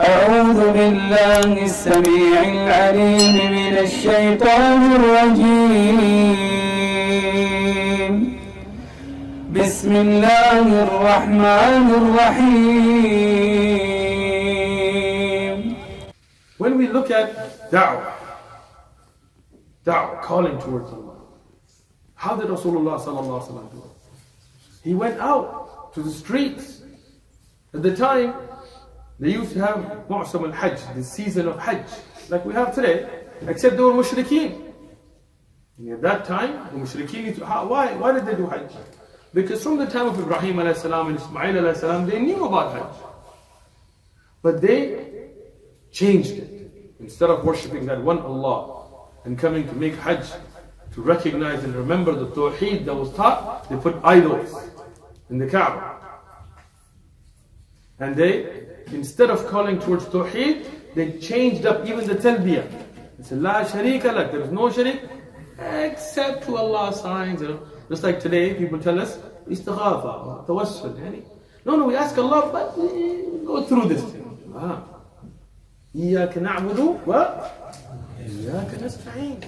أعوذ بالله السميع العليم من الشيطان الرجيم. بسم الله الرحمن الرحيم. When we look at Dawah, calling towards Allah, how did Rasulullah sallallahu alaihi wasallam do it? He went out to the streets. At the time, they used to have Mu'sam al-Hajj, the season of Hajj, like we have today, except they were mushrikeen. And at that time, the mushrikeen, why did they do Hajj? Because from the time of Ibrahim alayhi salam and Ismail alayhi salam, they knew about Hajj. But they changed it. Instead of worshipping that one Allah and coming to make Hajj, to recognize and remember the Tawheed that was taught, they put idols in the Kaaba. And they, instead of calling towards Tawheed, they changed up even the Talbiyah. They said, La sharika lak, there is no sharik except to Allah's signs. Just like today, people tell us, istighatha or tawassul. No, we ask Allah, but we go through this thing. إِيَّاكَ نَعْبُدُ وَإِيَّاكَ نَسْتَعِينُ.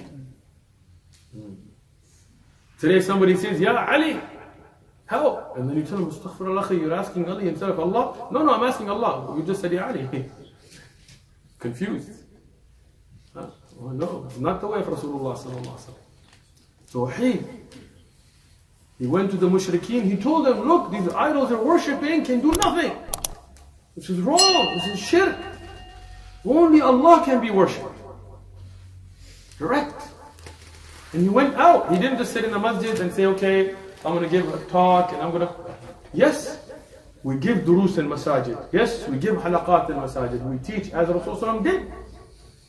Today somebody says, Ya Ali, help. And then you tell him, Astaghfirullah, you're asking Ali instead of Allah. No, I'm asking Allah. You just said, Ya Ali. Confused. No, not the way of Rasulullah sallallahu alaihi wasallam. Tawheed. He went to the mushrikeen, he told them, look, these idols are worshipping can do nothing. This is wrong, this is shirk. Only Allah can be worshipped. Correct. And he went out. He didn't just sit in the masjid and say, okay, I'm going to give a talk and I'm going to... Yes, we give durus in masajid. Yes, we give halaqat in masajid. We teach as Rasulullah did.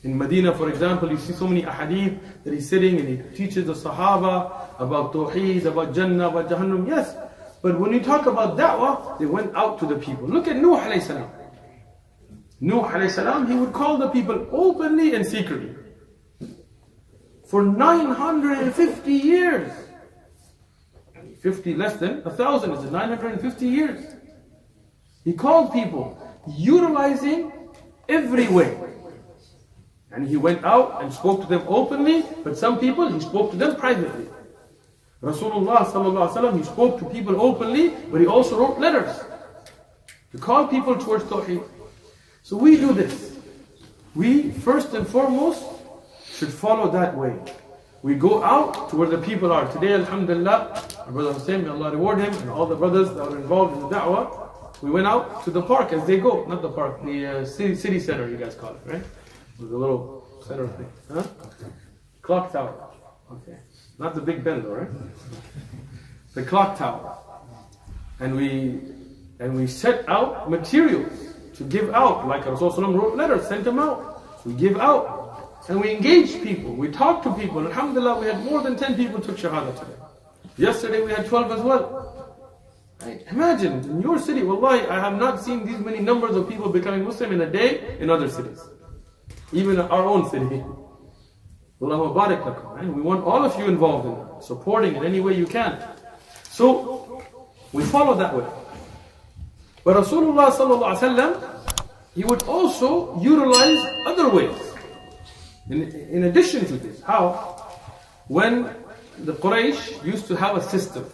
In Medina, for example, you see so many ahadith that he's sitting and he teaches the Sahaba about Tawheed, about Jannah, about Jahannam. Yes, but when you talk about Dawah, they went out to the people. Look at Nuh alayhi salam. Nuh alayhi salam, he would call the people openly and secretly. For 950 years. 50 less than 1,000 is 950 years. He called people, utilizing every way. And he went out and spoke to them openly, but some people he spoke to them privately. Rasulullah sallallahu alaihi wasallam, he spoke to people openly, but he also wrote letters to call people towards Tawheed. So we do this. We first and foremost should follow that way. We go out to where the people are. Today, alhamdulillah, our brother Hussein, may Allah reward him, and all the brothers that are involved in the da'wah, we went out to the park as they go. Not the park, the city center, you guys call it, right? With the little center thing. Huh? Clock tower. Okay. Not the Big Ben though, right? The clock tower. And we set out materials to give out. Like Rasulullah wrote letters, sent them out. We give out. And we engage people. We talk to people. Alhamdulillah, we had more than 10 people took Shahada today. Yesterday we had 12 as well. Right? Imagine, in your city, wallahi, I have not seen these many numbers of people becoming Muslim in a day in other cities. Even our own city. Allahu barik lakum. We want all of you involved in that, supporting in any way you can. So, we follow that way. But Rasulullah sallallahu alaihi wasallam, he would also utilize other ways. In addition to this, how? When the Quraysh used to have a system,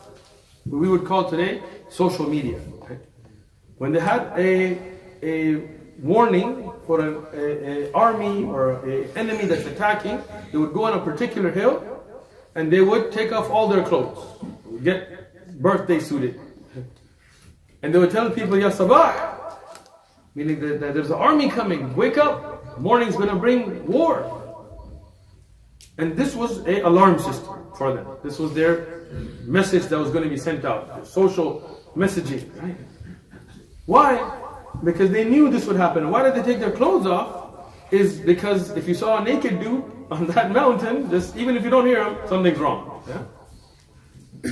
we would call today social media. Right? When they had a warning for an army or an enemy that's attacking, they would go on a particular hill and they would take off all their clothes, get birthday suited. And they would tell people, Ya Sabah, meaning that there's an army coming, wake up, morning's going to bring war. And this was an alarm system for them. This was their message that was going to be sent out, their social messaging. Right? Why? Because they knew this would happen. Why did they take their clothes off? Is because if you saw a naked dude on that mountain, just even if you don't hear him, something's wrong. Yeah?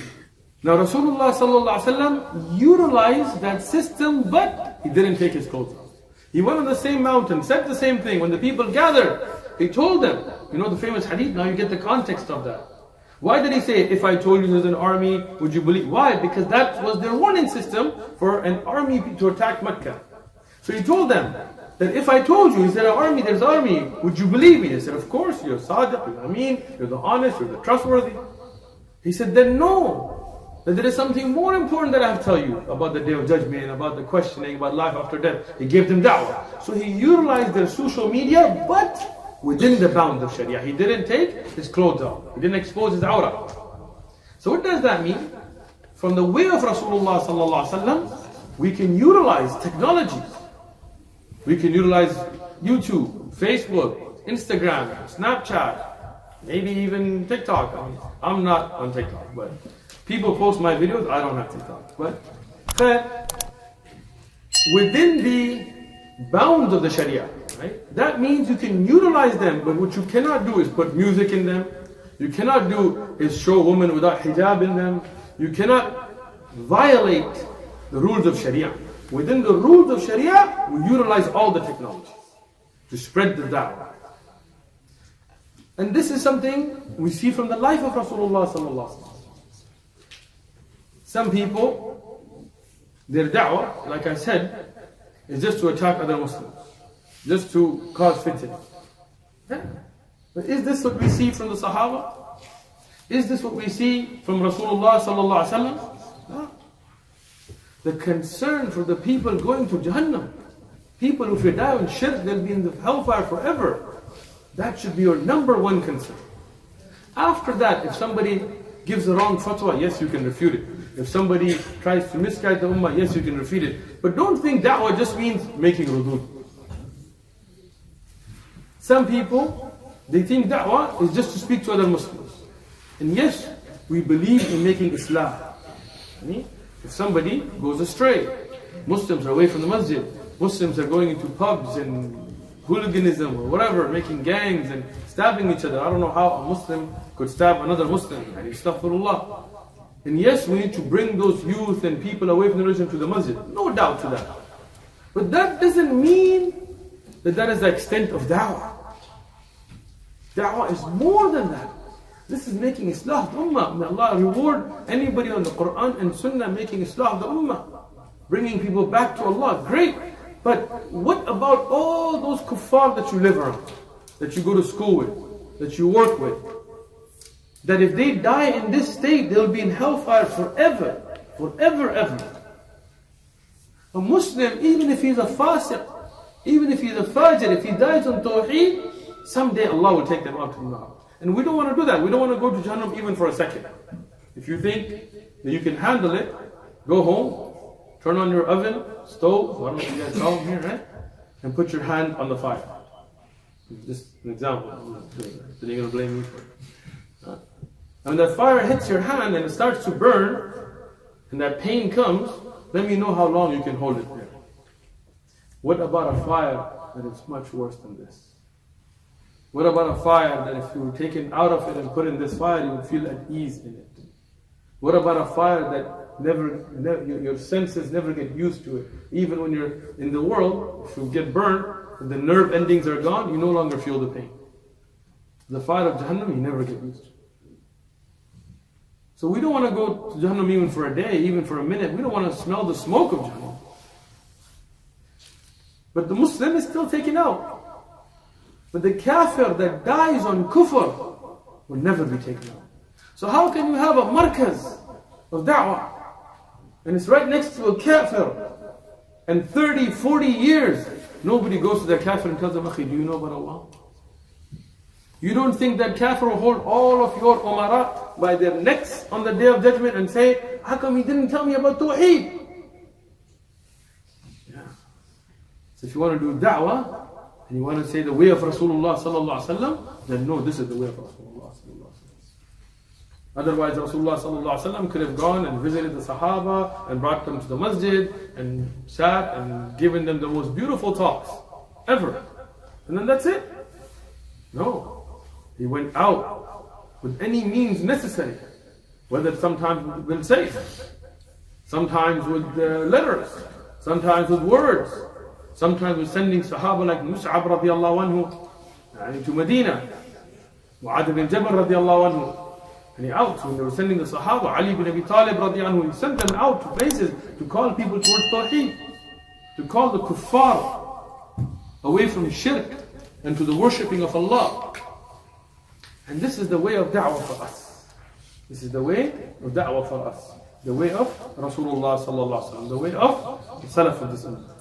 Now Rasulullah sallallahu alaihi wasallam utilized that system, but he didn't take his clothes off. He went on the same mountain, said the same thing. When the people gathered, he told them, you know the famous hadith, now you get the context of that. Why did he say, if I told you there's an army, would you believe? Why? Because that was their warning system for an army to attack Mecca. So he told them, that if I told you, he said, army, there's army, would you believe me? He said, of course, you're Sadiq, you're Ameen, you're the honest, you're the trustworthy. He said, then no, that there is something more important that I have to tell you about the day of judgment, about the questioning, about life after death. He gave them da'wah. So he utilized their social media, but within the bounds of Sharia. He didn't take his clothes off. He didn't expose his aura. So what does that mean? From the way of Rasulullah sallallahu alaihi wasallam, we can utilize technology. We can utilize YouTube, Facebook, Instagram, Snapchat, maybe even TikTok. I mean, I'm not on TikTok, but people post my videos. I don't have TikTok. But within the bounds of the Sharia, right? That means you can utilize them, but what you cannot do is put music in them. You cannot do is show women without hijab in them. You cannot violate the rules of Sharia. Within the rules of Sharia, we utilize all the technology to spread the da'wah. And this is something we see from the life of Rasulullah sallallahu alaihi wasallam. Some people, their da'wah, like I said, is just to attack other Muslims, just to cause fitna. Yeah. But is this what we see from the Sahaba? Is this what we see from Rasulullah sallallahu alaihi wasallam? No. The concern for the people going to Jahannam, people who if they die in shirk, they'll be in the hellfire forever. That should be your number one concern. After that, if somebody gives the wrong fatwa, yes, you can refute it. If somebody tries to misguide the ummah, yes, you can refute it. But don't think da'wah just means making rudud. Some people, they think da'wah is just to speak to other Muslims. And yes, we believe in making islah. If somebody goes astray, Muslims are away from the masjid, Muslims are going into pubs and hooliganism or whatever, making gangs and stabbing each other. I don't know how a Muslim could stab another Muslim. Astaghfirullah. And yes, we need to bring those youth and people away from the religion to the masjid. No doubt to that. But that doesn't mean that that is the extent of da'wah. Da'wah is more than that. This is making islah of the ummah. May Allah reward anybody on the Quran and Sunnah making islah of the ummah. Bringing people back to Allah. Great. But what about all those kuffar that you live around? That you go to school with? That you work with? That if they die in this state, they'll be in hellfire forever. Forever, ever. A Muslim, even if he's a fasiq, even if he's a fajr, if he dies on tawheed, someday Allah will take them out to the nar. And we don't want to do that. We don't want to go to Jahannam even for a second. If you think that you can handle it, go home, turn on your oven, stove, I don't know if you guys call them here, right? And put your hand on the fire. Just an example. Then you're going to blame me for it. And when that fire hits your hand and it starts to burn, and that pain comes, let me know how long you can hold it there. What about a fire that is much worse than this? What about a fire that if you were taken out of it and put in this fire, you would feel at ease in it? What about a fire that never your senses never get used to it? Even when you're in the world, if you get burned, and the nerve endings are gone, you no longer feel the pain. The fire of Jahannam, you never get used to. So we don't want to go to Jahannam even for a day, even for a minute. We don't want to smell the smoke of Jahannam. But the Muslim is still taken out. But the kafir that dies on kufr will never be taken out. So how can you have a markaz of da'wah and it's right next to a kafir and 30, 40 years nobody goes to that kafir and tells them, Akhi, do you know about Allah? You don't think that kafir will hold all of your umara by their necks on the day of judgment and say, how come he didn't tell me about tawheed? Yeah. So if you want to do da'wah, and you want to say the way of Rasulullah sallallahu alaihi wasallam, then no, this is the way of Rasulullah sallallahu alaihi wasallam. Otherwise, Rasulullah sallallahu alaihi wasallam could have gone and visited the Sahaba and brought them to the masjid and sat and given them the most beautiful talks ever. And then that's it. No. He went out with any means necessary. Whether sometimes with sayf, sometimes with letters, sometimes with words, sometimes with sending Sahaba like Mus'ab radiallahu anhu to Medina, Mu'adh bin Jabal radiallahu anhu, and he out when they were sending the Sahaba, Ali bin Abi Talib radiallahu anhu, he sent them out to places to call people towards Tawheed, to call the kuffar away from shirk and to the worshipping of Allah. And this is the way of da'wah for us. This is the way of da'wah for us. The way of Rasulullah sallallahu alaihi wasallam. The way of the Salaf of this ummah.